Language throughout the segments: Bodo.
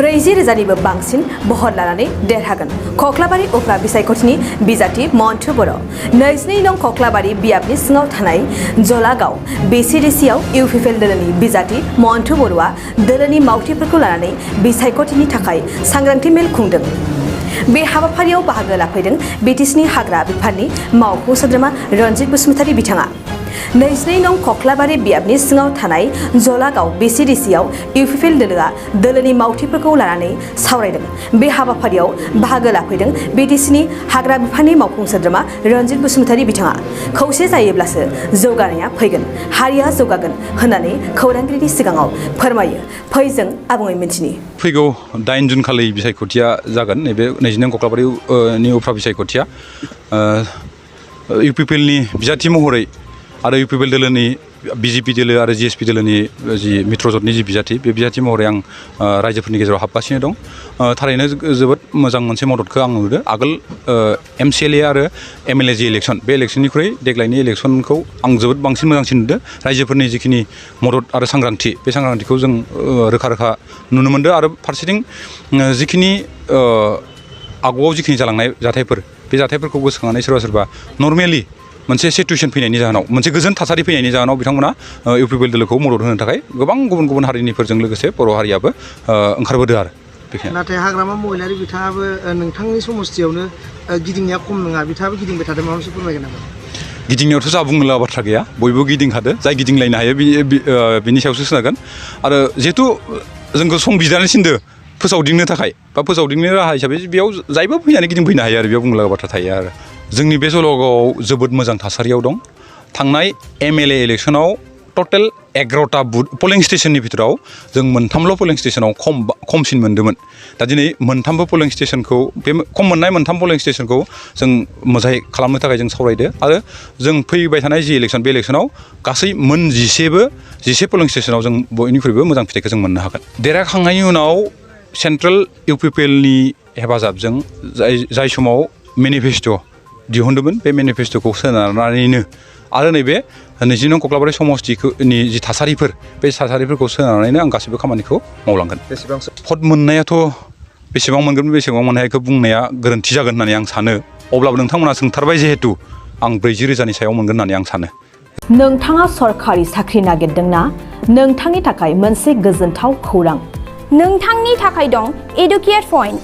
40,000निबो बांसिन बहर लानानै देरहागोन कक्लाबारि उफ्रा बिसायख'थिनि बिजाथि मन्थु बर' 22 नं कक्लाबारि बियाबनि सिङाव थानाय जलागाव VCDC आव UPPL दोलोनि बिजाथि मन्थु बर'आ दोलोनि मावथिफोरखौ लानानै बिसायख'थिनि थाखाय सांग्रांथि मेल खुंदों। बे हाबाफारियाव बाहागो लाफैदों BTCनि हाग्रा बिफाननि मावफुं सोद्रोमा रन्जित बसुमतारी बिथाङा 22 नं कक्लाबारि बियाबनि सिङाव थानाय जलागाव VCDC आव UPPL दोलोआ दोलोनि मावथिफोरखौ लानानै सावरायदों। बे हाबाफारियाव बाहागो लाफैदों BTCनि हाग्रा बिफाननि मावफुं सोद्रोमा रन्जित बसुमतारी बिथाङा खौसे जायोब्लासो जौगानाया फैगोन हारिया जौगागोन होननानै खौरांगिरिनि सिगाङाव फोरमायो। फै जों आबुङै मिन्थिनि। फैगौ 8 जुन खालि बिसायख'थिया जागोन नैबे 22 नं कक्लाबारिनि उफ्रा बिसायख'थिया UPPL नि बिजाथि महरै आरो UPPL दोलोनि BJP दोलो आरो GSP दोलोनि जि मित्रजोंनि जि बिजाथि बे बिजाथि महरै आं रायजोफोरनि गेजेराव हाबगासिनो दं। थारैनो जोबोद मोजां मोनसे मददखौ आं नुदों। आगोल MCLA आरो MLA जि इलेक्सन बे इलेक्सननिख्रुइ देग्लायनि इलेक्सनखौ आं जोबोद बांसिन मोजांसिन नुदों। रायजोफोरनि जिखिनि मदद आरो सांग्रांथि बे सांग्रांथिखौ जों रोखा रोखा नुनो मोनदों आरो फारसेथिं जिखिनि आगुआव जिखिनि जालांनाय जाथायफोर बे जाथायफोरखौ गोसोखांनानै सोरबा सोरबा नर्मेलि मोनसे सिचुएशन फैनायनि जाहोनाव मोनसे गोजोन थासारि फैनायनि जाहोनाव बिथांमोना UPPL दोलोखौ मदद होनो थाखाय गोबां गुबुन गुबुन हारिनिफोरजों लोगोसे बर' हारियाबो ओंखारबोदों आरो नाथाय हाग्रामा महिलारि बिथाङाबो नोंथांनि समस्थियावनो गिदिंनाया खम नङा बिथाङाबो गिदिंबाय थादों माबा मोनसे फोरमायगोन नामा? गिदिंनायावथ' जा बुंनो लागा बाथ्रा गैया बयबो गिदिंखादो जाय गिदिंलायनो हायो बिनि सायावसो सोनारगोन आरो जिहेथु जोंखौ सम बिजानो थिनदो फोसावदिंनो थाखाय बा फोसावदिंनो राहा हिसाबै बेयाव जायबो फैनानै गिदिंफैनो हायो आरो बेयाव बुंनो लागा बाथ्रा थायो आरो जोंनि बे जलागावआव जोबोद मोजां थासारियाव दं। थांनाय MLA इलेक्सनाव टटेल 11टा बुथ पलिं स्टेशननि भितराव जों मोनथामल' पलिं स्टेशनाव खमसिन मोन्दोंमोन। दा दिनै मोनथामबो पलिं स्टेशनखौ बे खम मोननाय मोनथाम पलिं स्टेशनखौ जों मोजाङै खालामनो थाखाय जों सावरायदो आरो जों फैबाय थानाय जि इलेक्सन बे इलेक्सनाव गासै मोन 11 पलिं स्टेशनाव जों बयनिख्रुइबो मोजां फिथाइखौ जों मोननो हागोन। देरहाखांनायनि उनाव सेन्ट्रेल UPPL नि हेफाजाबजों जाय समाव मेनिफेस्ट' दिहुनदोंमोन बे मेनिफेस्ट'खौ सोनारनानैनो आरो नैबे 22 नं कक्लाबारि समस्थिनि जि थासारिफोर बे थासारिफोरखौ सोनारनानैनो आं गासैबो खामानिखौ मावलांगोन। भट मोननायाथ' बेसेबां मोनगोन बेसेबां मोननायखौ बुंनाया गोरोन्थि जागोन होननानै आं सानो अब्लाबो नोंथांमोना सोंथारबाय जिहेतु आं 40,000नि सायाव मोनगोन होननानै आं सानो। नोंथाङा सरकारि साख्रि नागिरदोंना? नोंथांनि थाखाय मोनसे गोजोनथाव खौरां। नोंथांनि थाखाय दं एडुकेट पइन्ट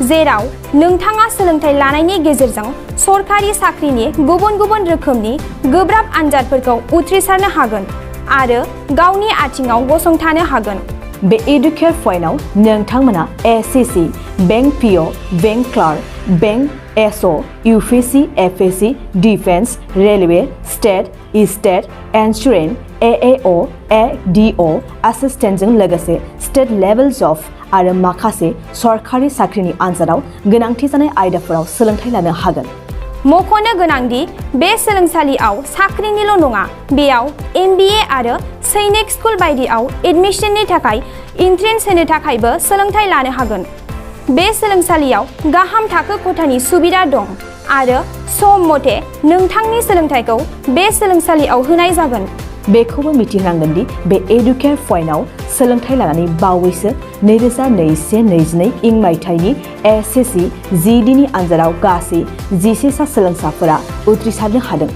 जेराव नोंथाङा सोलोंथाइ लानायनि गेजेरजों सरकारि साख्रिनि गुबुन गुबुन रोखोमनि गोब्राब आनजादफोरखौ उथ्रिसारनो हागोन आरो गावनि आथिङाव गसंथानो हागोन। बे एडुकेट पइन्टआव नोंथांमोना SCC, bank PO, bank clerk, bank SO, UPC, FSC, defence, railway, state insurance, AAO, ADO, एसिस्टेन्टजों लोगोसे स्टेट लेभेल जब आरो माखासे सरकारि साख्रिनि आनजादाव गोनांथि जानाय आयदाफोराव सोलोंथाइ लानो हागोन। मख'नो गोनांदि बे सोलोंसालियाव साख्रिनिल' नङा बेयाव MBA आरो सैनिक स्कुल बायदियाव एडमिशननि थाखाय एन्ट्रेन्स होनो थाखायबो सोलोंथाइ लानो हागोन। बे सोलोंसालियाव गाहाम थाखो खथानि सुबिदा दं आरो सम मथे नोंथांनि सोलोंथाइखौ बे सोलोंसालियाव होनाय जागोन। बेखौबो मिथिनांगोन दि बे एडुकेट पइन्टआव सोलोंथाइ लानानै बावैसो 2021-22 इं मायथाइनि SSC GD नि आनजादाव गासै 11 सा सोलोंसाफोरा उथ्रिसारनो हादों।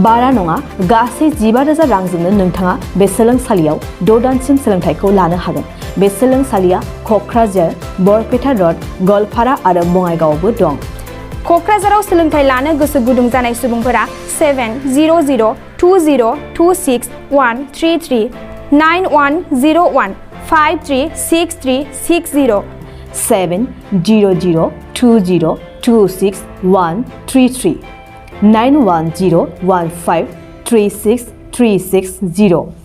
बारा नङा गासै 15,000 रांजोंनो नोंथाङा बे सोलोंसालियाव 6 दानसिम सोलोंथाइखौ लानो हागोन। बे सोलोंसालिया क'क्राझार, बरपेटा र'ड, गवालपारा आरो बङाइगावआवबो दं। क'क्राझाराव सोलोंथाइ लानो गोसो गुदुं जानाय सुबुंफोरा 700-226-133 9101-536360 700-226-133 9101536360